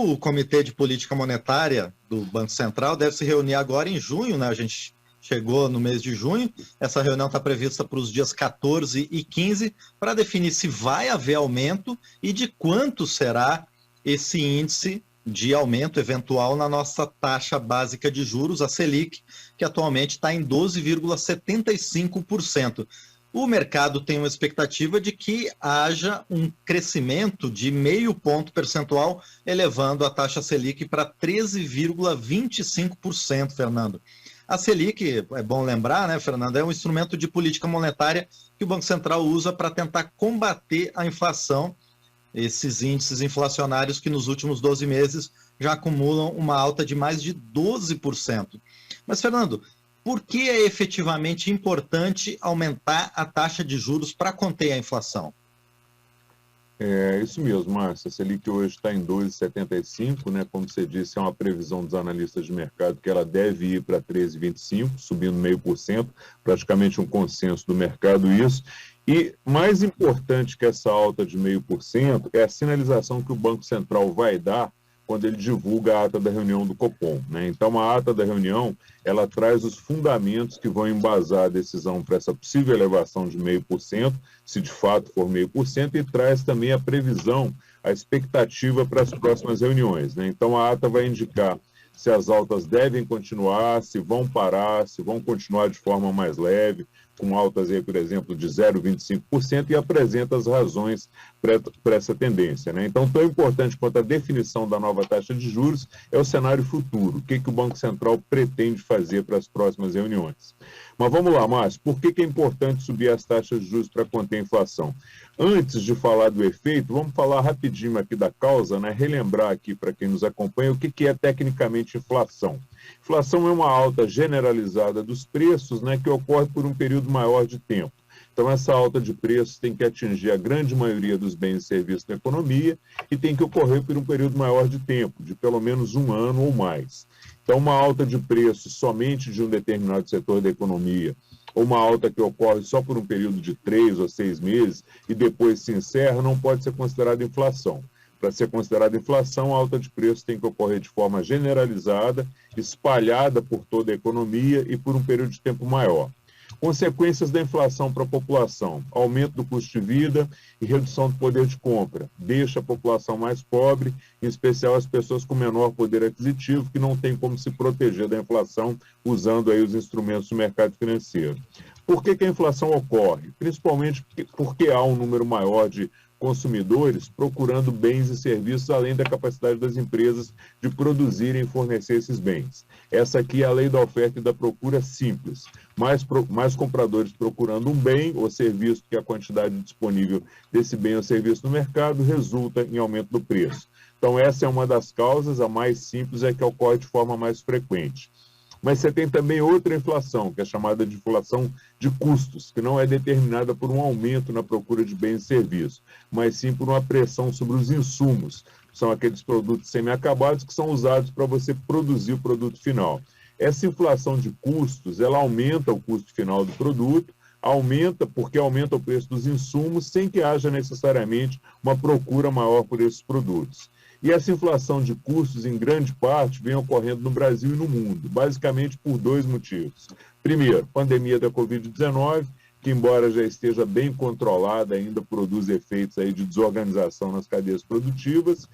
O Comitê de Política Monetária do Banco Central deve se reunir agora em junho, né? A gente chegou no mês de junho. Essa reunião está prevista para os dias 14 e 15 para definir se vai haver aumento e de quanto será esse índice de aumento eventual na nossa taxa básica de juros, a Selic, que atualmente está em 12,75%. O mercado tem uma expectativa de que haja um crescimento de 0,5 ponto percentual, elevando a taxa Selic para 13,25%, Fernando. A Selic, é bom lembrar, né, Fernando, é um instrumento de política monetária que o Banco Central usa para tentar combater a inflação, esses índices inflacionários que nos últimos 12 meses já acumulam uma alta de mais de 12%. Mas, Fernando, por que é efetivamente importante aumentar a taxa de juros para conter a inflação? É isso mesmo, Márcio. A Selic hoje está em 2,75, né? Como você disse, é uma previsão dos analistas de mercado que ela deve ir para 13,25, subindo 0,5%, praticamente um consenso do mercado isso. E mais importante que essa alta de 0,5% é a sinalização que o Banco Central vai dar quando ele divulga a ata da reunião do Copom, né? Então, a ata da reunião, ela traz os fundamentos que vão embasar a decisão para essa possível elevação de 0,5%, se de fato for 0,5%, e traz também a previsão, a expectativa para as próximas reuniões, né? Então, a ata vai indicar se as altas devem continuar, se vão parar, se vão continuar de forma mais leve, com altas aí, por exemplo, de 0,25%, e apresenta as razões para essa tendência, né? Então, tão importante quanto a definição da nova taxa de juros é o cenário futuro, o que o Banco Central pretende fazer para as próximas reuniões. Mas vamos lá, Márcio, por que é importante subir as taxas de juros para conter a inflação? Antes de falar do efeito, vamos falar rapidinho aqui da causa, né? Relembrar aqui para quem nos acompanha o que é tecnicamente inflação. Inflação é uma alta generalizada dos preços, né, que ocorre por um período maior de tempo. Então, essa alta de preços tem que atingir a grande maioria dos bens e serviços da economia e tem que ocorrer por um período maior de tempo, de pelo menos um ano ou mais. Então, uma alta de preços somente de um determinado setor da economia, ou uma alta que ocorre só por um período de 3 ou 6 meses e depois se encerra, não pode ser considerada inflação. Para ser considerada inflação, a alta de preços tem que ocorrer de forma generalizada, espalhada por toda a economia e por um período de tempo maior. Consequências da inflação para a população: aumento do custo de vida e redução do poder de compra. Deixa a população mais pobre, em especial as pessoas com menor poder aquisitivo, que não têm como se proteger da inflação usando aí os instrumentos do mercado financeiro. Por que a inflação ocorre? Principalmente porque há um número maior de consumidores procurando bens e serviços além da capacidade das empresas de produzirem e fornecer esses bens. Essa aqui é a lei da oferta e da procura simples. Mais compradores procurando um bem ou serviço que a quantidade disponível desse bem ou serviço no mercado resulta em aumento do preço. Então, essa é uma das causas, a mais simples é que ocorre de forma mais frequente. Mas você tem também outra inflação, que é chamada de inflação de custos, que não é determinada por um aumento na procura de bens e serviços, mas sim por uma pressão sobre os insumos. São aqueles produtos semi-acabados que são usados para você produzir o produto final. Essa inflação de custos, ela aumenta o custo final do produto, porque aumenta o preço dos insumos, sem que haja necessariamente uma procura maior por esses produtos. E essa inflação de custos, em grande parte, vem ocorrendo no Brasil e no mundo, basicamente por dois motivos. Primeiro, pandemia da Covid-19, que embora já esteja bem controlada, ainda produz efeitos aí de desorganização nas cadeias produtivas,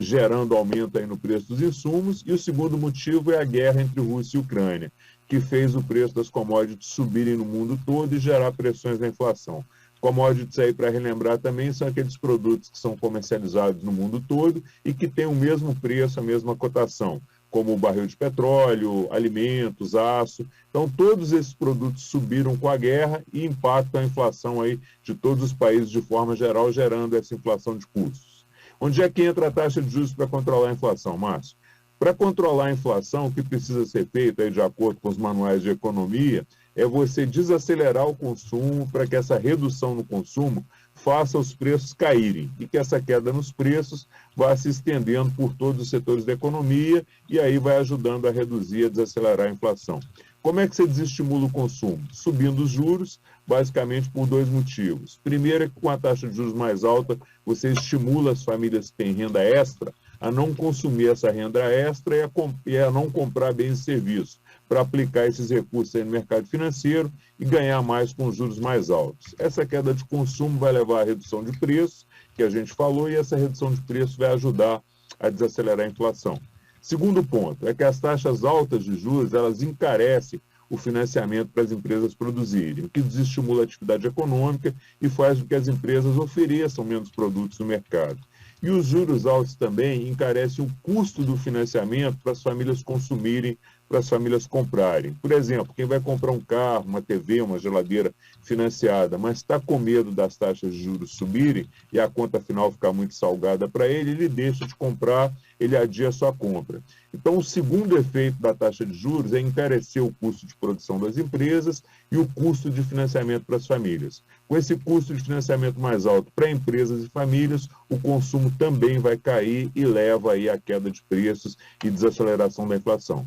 gerando aumento aí no preço dos insumos. E o segundo motivo é a guerra entre Rússia e Ucrânia, que fez o preço das commodities subirem no mundo todo e gerar pressões na inflação. Commodities aí, para relembrar também, são aqueles produtos que são comercializados no mundo todo e que têm o mesmo preço, a mesma cotação, como o barril de petróleo, alimentos, aço. Então, todos esses produtos subiram com a guerra e impactam a inflação aí de todos os países de forma geral, gerando essa inflação de custos. Onde é que entra a taxa de juros para controlar a inflação, Márcio? Para controlar a inflação, o que precisa ser feito, aí, de acordo com os manuais de economia, é você desacelerar o consumo para que essa redução no consumo faça os preços caírem e que essa queda nos preços vá se estendendo por todos os setores da economia e aí vai ajudando a reduzir, a desacelerar a inflação. Como é que você desestimula o consumo? Subindo os juros, basicamente por dois motivos. Primeiro é que com a taxa de juros mais alta, você estimula as famílias que têm renda extra a não consumir essa renda extra e a não comprar bens e serviços, para aplicar esses recursos aí no mercado financeiro e ganhar mais com juros mais altos. Essa queda de consumo vai levar à redução de preços, que a gente falou, e essa redução de preços vai ajudar a desacelerar a inflação. Segundo ponto é que as taxas altas de juros, elas encarecem o financiamento para as empresas produzirem, o que desestimula a atividade econômica e faz com que as empresas ofereçam menos produtos no mercado. E os juros altos também encarecem o custo do financiamento para as famílias consumirem, para as famílias comprarem. Por exemplo, quem vai comprar um carro, uma TV, uma geladeira financiada, mas está com medo das taxas de juros subirem e a conta final ficar muito salgada para ele, ele deixa de comprar, ele adia a sua compra. Então, o segundo efeito da taxa de juros é encarecer o custo de produção das empresas e o custo de financiamento para as famílias. Com esse custo de financiamento mais alto para empresas e famílias, o consumo também vai cair e leva aí à queda de preços e desaceleração da inflação.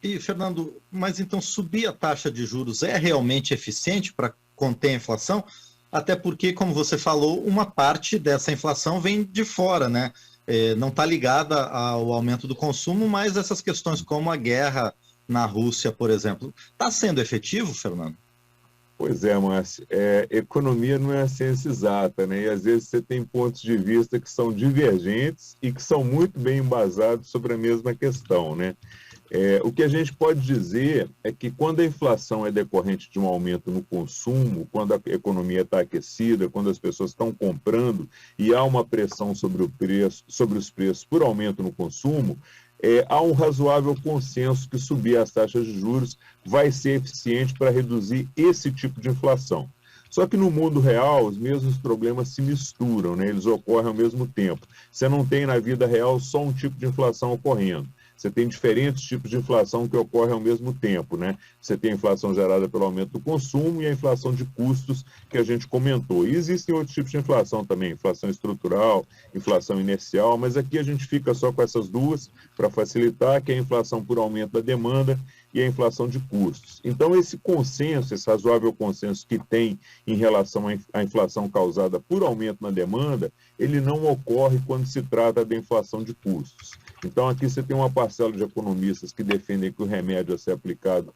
E, Fernando, mas então subir a taxa de juros é realmente eficiente para conter a inflação? Até porque, como você falou, uma parte dessa inflação vem de fora, né? Não está ligada ao aumento do consumo, mas essas questões como a guerra na Rússia, por exemplo. Está sendo efetivo, Fernando? Pois é, Márcio. Economia não é ciência exata, né? E às vezes você tem pontos de vista que são divergentes e que são muito bem embasados sobre a mesma questão, né? O que a gente pode dizer é que quando a inflação é decorrente de um aumento no consumo, quando a economia está aquecida, quando as pessoas estão comprando e há uma pressão sobre os preços por aumento no consumo, há um razoável consenso que subir as taxas de juros vai ser eficiente para reduzir esse tipo de inflação. Só que no mundo real, os mesmos problemas se misturam, né? Eles ocorrem ao mesmo tempo. Você não tem na vida real só um tipo de inflação ocorrendo. Você tem diferentes tipos de inflação que ocorrem ao mesmo tempo, né? Você tem a inflação gerada pelo aumento do consumo e a inflação de custos que a gente comentou. E existem outros tipos de inflação também, inflação estrutural, inflação inercial, mas aqui a gente fica só com essas duas para facilitar, que é a inflação por aumento da demanda e a inflação de custos. Então, esse consenso, esse razoável consenso que tem em relação à inflação causada por aumento na demanda, ele não ocorre quando se trata da inflação de custos. Então, aqui você tem uma parcela de economistas que defendem que o remédio a ser aplicado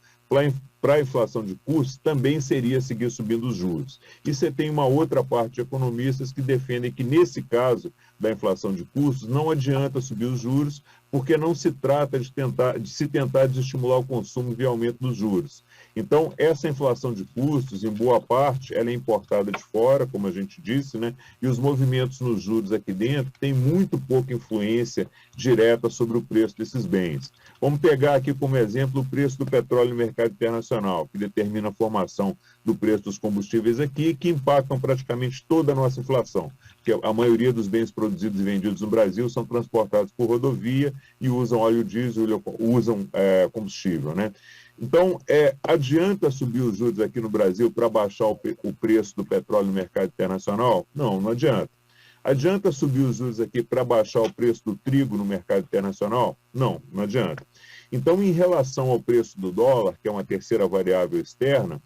para a inflação de custos também seria seguir subindo os juros. E você tem uma outra parte de economistas que defendem que, nesse caso da inflação de custos, não adianta subir os juros, porque não se trata de se tentar desestimular o consumo via aumento dos juros. Então, essa inflação de custos, em boa parte, ela é importada de fora, como a gente disse, né? E os movimentos nos juros aqui dentro têm muito pouca influência direta sobre o preço desses bens. Vamos pegar aqui como exemplo o preço do petróleo no mercado internacional, que determina a formação do preço dos combustíveis aqui, que impactam praticamente toda a nossa inflação, porque a maioria dos bens produzidos e vendidos no Brasil são transportados por rodovia e usam óleo diesel, usam combustível, né? Então, adianta subir os juros aqui no Brasil para baixar o preço do petróleo no mercado internacional? Não, não adianta. Adianta subir os juros aqui para baixar o preço do trigo no mercado internacional? Não, não adianta. Então, em relação ao preço do dólar, que é uma terceira variável externa,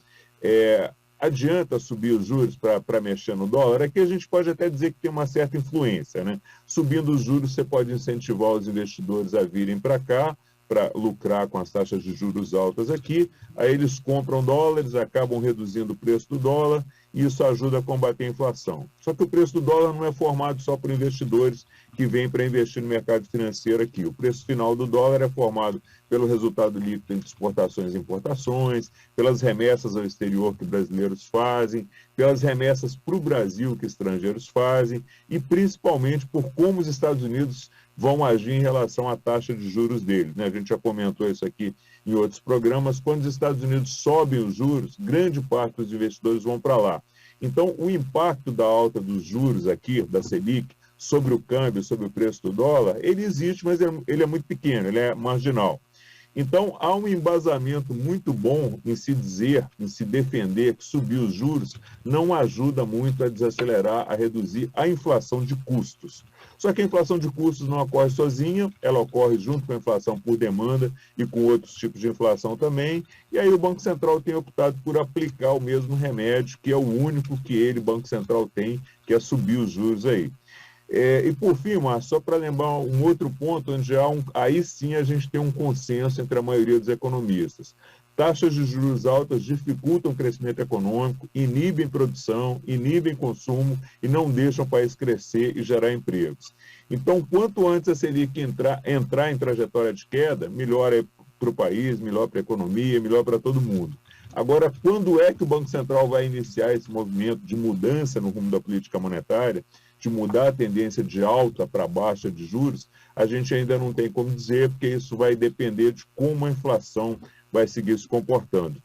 adianta subir os juros para mexer no dólar? Aqui a gente pode até dizer que tem uma certa influência, né? Subindo os juros, você pode incentivar os investidores a virem para cá, para lucrar com as taxas de juros altas aqui, aí eles compram dólares, acabam reduzindo o preço do dólar, e isso ajuda a combater a inflação. Só que o preço do dólar não é formado só por investidores que vêm para investir no mercado financeiro aqui. O preço final do dólar é formado pelo resultado líquido entre exportações e importações, pelas remessas ao exterior que brasileiros fazem, pelas remessas para o Brasil que estrangeiros fazem, e principalmente por como os Estados Unidos vão agir em relação à taxa de juros deles, né? A gente já comentou isso aqui em outros programas. Quando os Estados Unidos sobem os juros, grande parte dos investidores vão para lá. Então, o impacto da alta dos juros aqui, da Selic, sobre o câmbio, sobre o preço do dólar, ele existe, mas ele é muito pequeno, ele é marginal. Então, há um embasamento muito bom em se dizer, em se defender que subir os juros não ajuda muito a desacelerar, a reduzir a inflação de custos. Só que a inflação de custos não ocorre sozinha, ela ocorre junto com a inflação por demanda e com outros tipos de inflação também, e aí o Banco Central tem optado por aplicar o mesmo remédio, que é o único que Banco Central tem, que é subir os juros aí. E por fim, Márcio, só para lembrar um outro ponto, onde aí sim a gente tem um consenso entre a maioria dos economistas. Taxas de juros altas dificultam o crescimento econômico, inibem produção, inibem consumo e não deixam o país crescer e gerar empregos. Então, quanto antes a Selic entrar em trajetória de queda, melhor é para o país, melhor para a economia, melhor para todo mundo. Agora, quando é que o Banco Central vai iniciar esse movimento de mudança no rumo da política monetária, de mudar a tendência de alta para baixa de juros, a gente ainda não tem como dizer, porque isso vai depender de como a inflação vai seguir se comportando.